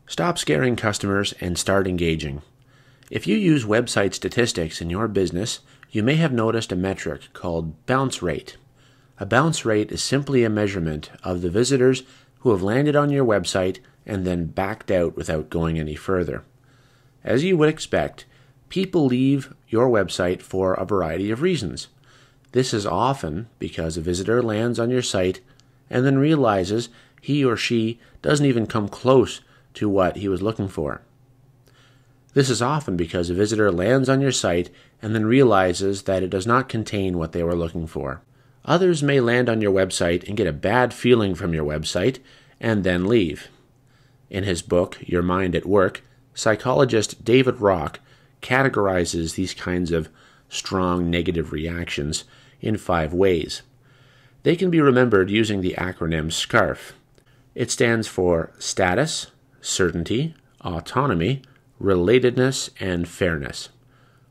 Stop scaring customers and start engaging. If you use website statistics in your business, you may have noticed a metric called bounce rate. A bounce rate is simply a measurement of the visitors who have landed on your website and then backed out without going any further. As you would expect, people leave your website for a variety of reasons. This is often because a visitor lands on your site and then realizes he or she doesn't even come close to what he was looking for. This is often because a visitor lands on your site and then realizes that it does not contain what they were looking for. Others may land on your website and get a bad feeling from your website and then leave. In his book, Your Mind at Work, psychologist David Rock categorizes these kinds of strong negative reactions in 5 ways. They can be remembered using the acronym SCARF. It stands for status, certainty, autonomy, relatedness, and fairness.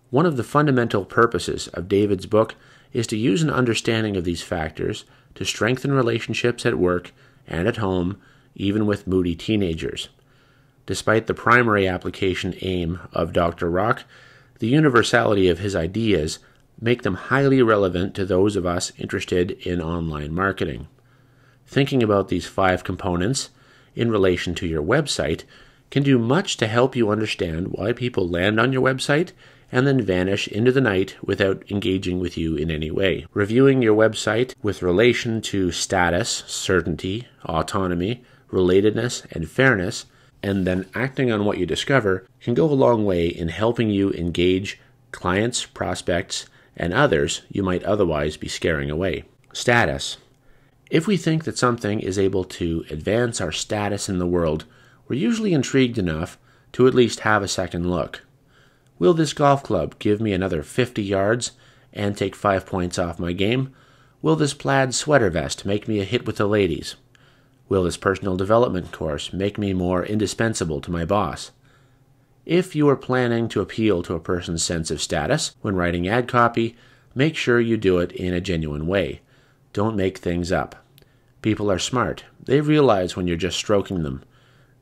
One of the fundamental purposes of David's book is to use an understanding of these factors to strengthen relationships at work and at home, even with moody teenagers. Despite the primary application aim of Dr. Rock, the universality of his ideas make them highly relevant to those of us interested in online marketing. Thinking about these 5 components in relation to your website can do much to help you understand why people land on your website and then vanish into the night without engaging with you in any way. Reviewing your website with relation to status, certainty, autonomy, relatedness, and fairness, and then acting on what you discover can go a long way in helping you engage clients, prospects, and others you might otherwise be scaring away. Status. If we think that something is able to advance our status in the world, we're usually intrigued enough to at least have a second look. Will this golf club give me another 50 yards and take 5 points off my game? Will this plaid sweater vest make me a hit with the ladies? Will this personal development course make me more indispensable to my boss? If you are planning to appeal to a person's sense of status when writing ad copy, make sure you do it in a genuine way. Don't make things up. People are smart. They realize when you're just stroking them.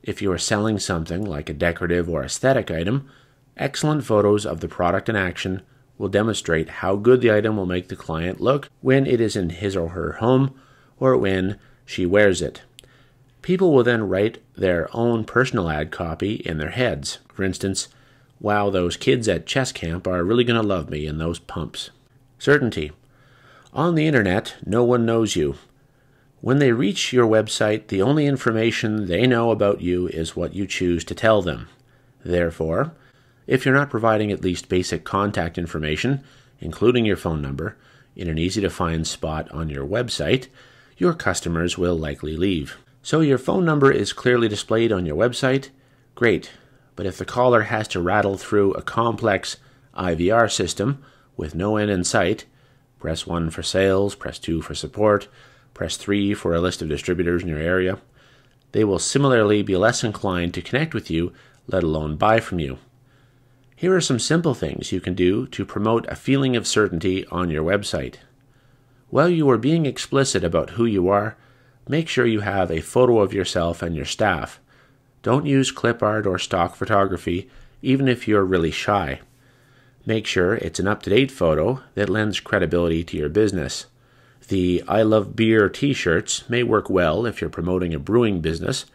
If you are selling something like a decorative or aesthetic item, excellent photos of the product in action will demonstrate how good the item will make the client look when it is in his or her home or when she wears it. People will then write their own personal ad copy in their heads. For instance, wow, those kids at chess camp are really going to love me in those pumps. Certainty. On the internet, no one knows you. When they reach your website, the only information they know about you is what you choose to tell them. Therefore, if you're not providing at least basic contact information, including your phone number, in an easy-to-find spot on your website, your customers will likely leave. So your phone number is clearly displayed on your website? Great. But if the caller has to rattle through a complex IVR system with no end in sight, press 1 for sales, press 2 for support, press 3 for a list of distributors in your area, they will similarly be less inclined to connect with you, let alone buy from you. Here are some simple things you can do to promote a feeling of certainty on your website. While you are being explicit about who you are, make sure you have a photo of yourself and your staff. Don't use clip art or stock photography, even if you're really shy. Make sure it's an up-to-date photo that lends credibility to your business. The I Love Beer t-shirts may work well if you're promoting a brewing business,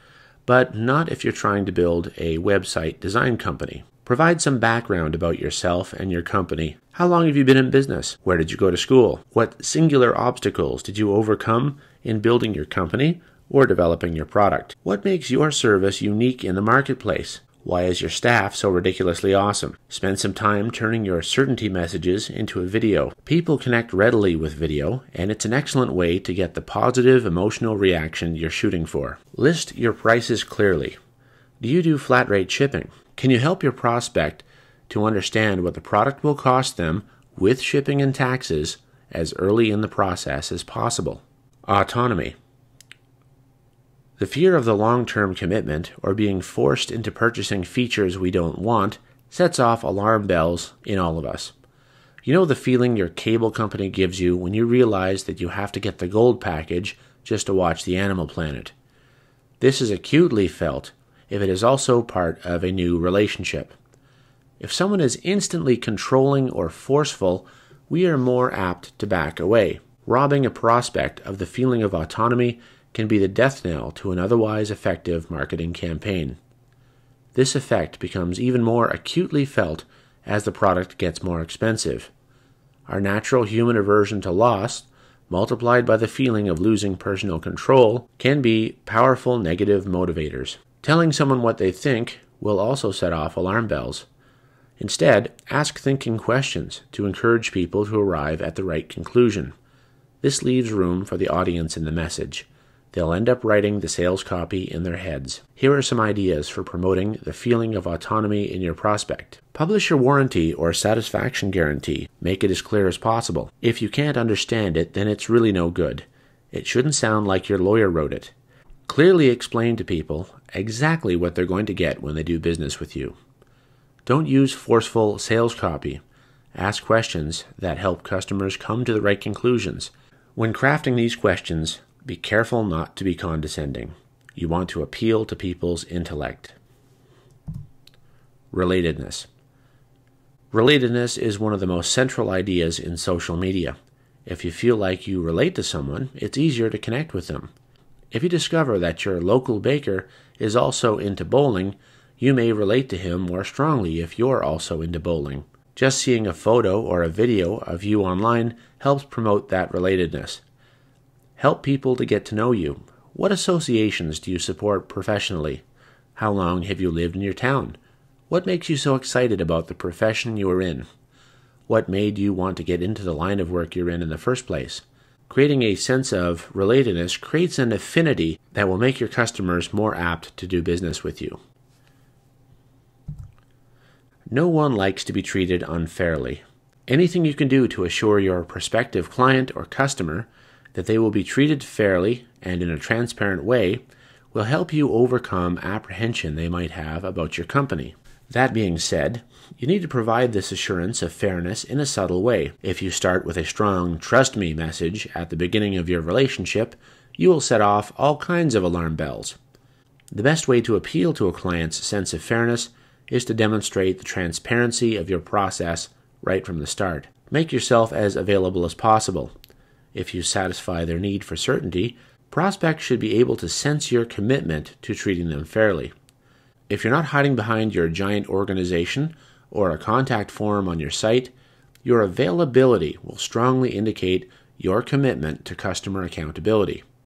but not if you're trying to build a website design company. Provide some background about yourself and your company. How long have you been in business? Where did you go to school? What singular obstacles did you overcome in building your company or developing your product? What makes your service unique in the marketplace? Why is your staff so ridiculously awesome? Spend some time turning your certainty messages into a video. People connect readily with video, and it's an excellent way to get the positive emotional reaction you're shooting for. List your prices clearly. Do you do flat rate shipping? Can you help your prospect to understand what the product will cost them with shipping and taxes as early in the process as possible? Autonomy. The fear of the long-term commitment or being forced into purchasing features we don't want sets off alarm bells in all of us. You know the feeling your cable company gives you when you realize that you have to get the gold package just to watch the Animal Planet. This is acutely felt if it is also part of a new relationship. If someone is instantly controlling or forceful, we are more apt to back away. Robbing a prospect of the feeling of autonomy can be the death knell to an otherwise effective marketing campaign. This effect becomes even more acutely felt as the product gets more expensive. Our natural human aversion to loss, multiplied by the feeling of losing personal control, can be powerful negative motivators. Telling someone what they think will also set off alarm bells. Instead, ask thinking questions to encourage people to arrive at the right conclusion. This leaves room for the audience in the message. They'll end up writing the sales copy in their heads. Here are some ideas for promoting the feeling of autonomy in your prospect. Publish your warranty or satisfaction guarantee. Make it as clear as possible. If you can't understand it, then it's really no good. It shouldn't sound like your lawyer wrote it. Clearly explain to people exactly what they're going to get when they do business with you. Don't use forceful sales copy. Ask questions that help customers come to the right conclusions. When crafting these questions, be careful not to be condescending. You want to appeal to people's intellect. Relatedness. Relatedness is one of the most central ideas in social media. If you feel like you relate to someone, it's easier to connect with them. If you discover that your local baker is also into bowling, you may relate to him more strongly if you're also into bowling. Just seeing a photo or a video of you online helps promote that relatedness. Help people to get to know you. What associations do you support professionally? How long have you lived in your town? What makes you so excited about the profession you are in? What made you want to get into the line of work you're in the first place? Creating a sense of relatedness creates an affinity that will make your customers more apt to do business with you. No one likes to be treated unfairly. Anything you can do to assure your prospective client or customer that they will be treated fairly and in a transparent way will help you overcome apprehension they might have about your company. That being said, you need to provide this assurance of fairness in a subtle way. If you start with a strong "trust me" message at the beginning of your relationship, you will set off all kinds of alarm bells. The best way to appeal to a client's sense of fairness is to demonstrate the transparency of your process right from the start. Make yourself as available as possible. If you satisfy their need for certainty, prospects should be able to sense your commitment to treating them fairly. If you're not hiding behind your giant organization or a contact form on your site, your availability will strongly indicate your commitment to customer accountability.